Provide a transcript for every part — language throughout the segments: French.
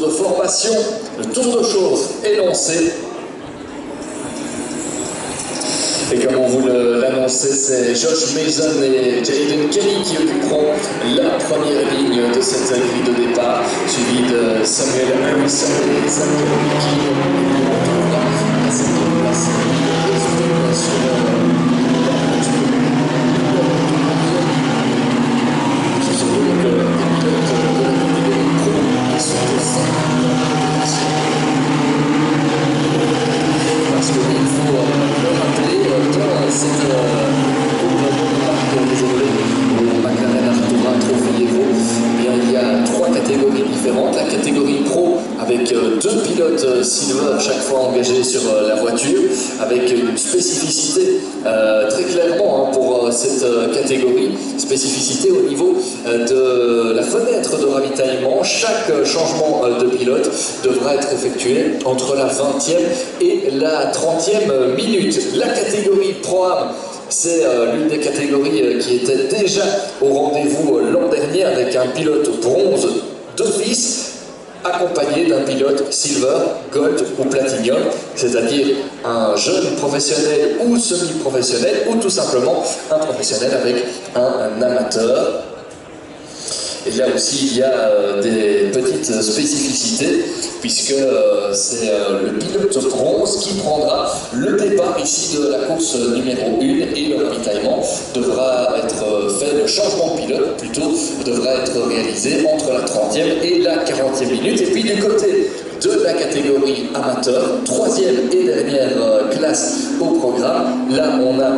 de formation, le tour de choses est lancé. Et comme on vous l'annonçait, c'est Josh Mason et Jaden Kelly qui occuperont la première ligne de cette grille de départ, suivi de Samuel Harrison et Zach qui retrouvera à cette place ce sont donc des pilotes de la catégorie pro qui sont au sein parce qu'il faut le rappeler dans cette marque désormais au McLaren Artura Trophy Evo, il y a 3 catégories différentes. La catégorie pro avec 2 pilotes silver chaque fois engagés sur la voiture, avec une spécificité très clairement pour cette catégorie, spécificité au niveau de la fenêtre de ravitaillement. Chaque changement de pilote devra être effectué entre la 20e et la 30e minute. La catégorie Pro-Am, c'est l'une des catégories qui était déjà au rendez-vous l'an dernier avec un pilote bronze d'office accompagné d'un pilote silver, gold ou platinum, c'est-à-dire un jeune professionnel ou semi-professionnel ou tout simplement un professionnel avec un amateur. Et là aussi, il y a des petites spécificités, puisque c'est le pilote bronze qui prendra le départ ici de la course numéro 1 et le ravitaillement devra être fait, le changement de pilote plutôt, devra être réalisé entre la 30e et la 40e minute. Et puis du côté de la catégorie amateur, 3e et dernière classe au programme, là on a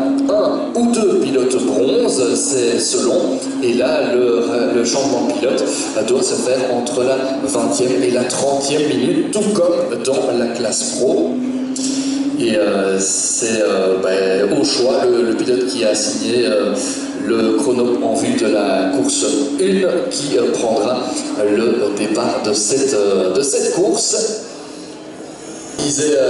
1 ou 2 pilotes bronze, c'est selon, et là le changement de pilote doit se faire entre la 20e et la 30e minute, tout comme dans la classe pro. Et c'est au choix le pilote qui a signé le chrono en vue de la course 1 qui prendra le départ de cette course.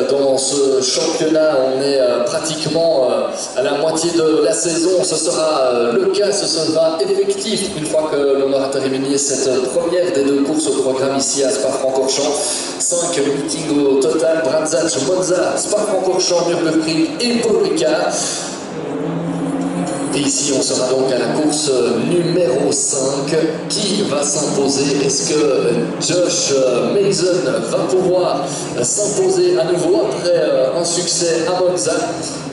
Dans ce championnat, on est pratiquement à la moitié de la saison. Ce sera le cas, ce sera effectif une fois que l'on aura terminé cette première des 2 courses au programme ici à Spa-Francorchamps. 5 meetings au total, Brands Hatch, Monza, Spa-Francorchamps, Nürburgring et Paul Ricard. Et ici, on sera donc à la course numéro 5. Qui va s'imposer? Est-ce que Josh Mason va pouvoir s'imposer à nouveau après un succès à Monza?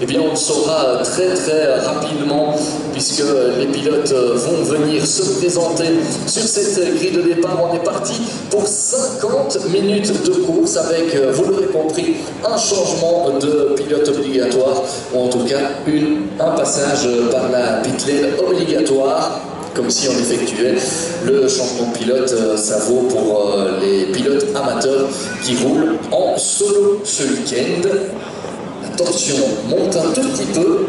Eh bien, on le saura très très rapidement, puisque les pilotes vont venir se présenter sur cette grille de départ. On est parti pour 50 minutes de course avec, vous l'aurez compris, un changement de pilote obligatoire, ou en tout cas un passage par la pit lane obligatoire, comme si on effectuait le changement de pilote. Ça vaut pour les pilotes amateurs qui roulent en solo ce week-end. La tension monte un tout petit peu.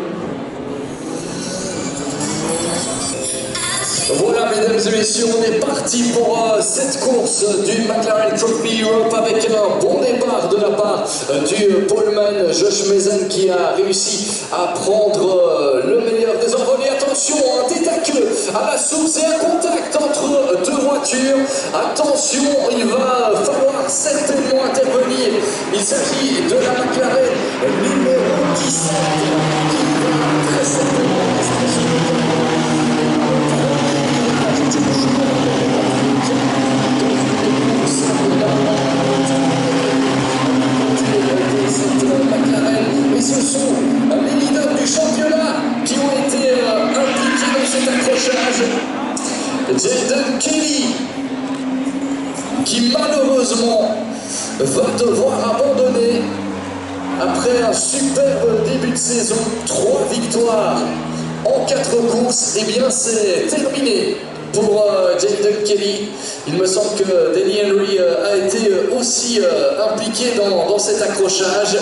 Voilà, mesdames et messieurs, on est parti pour cette course du McLaren Trophy Europe avec un bon départ de la part du poleman Josh Mason qui a réussi à prendre le meilleur des envolées. Attention, un tête à queue à la source et un contact entre 2 voitures. Attention, il va falloir certainement intervenir. Il s'agit de la McLaren numéro 17 qui va très certainement et ce sont les leaders du championnat qui ont été impliqués dans cet accrochage. Jaden Kelly qui malheureusement va devoir abandonner après un superbe début de saison. 3 victoires en 4 courses, et bien c'est terminé pour Jaden Kelly. Il me semble que Denny Henry a été aussi impliqué dans cet accrochage.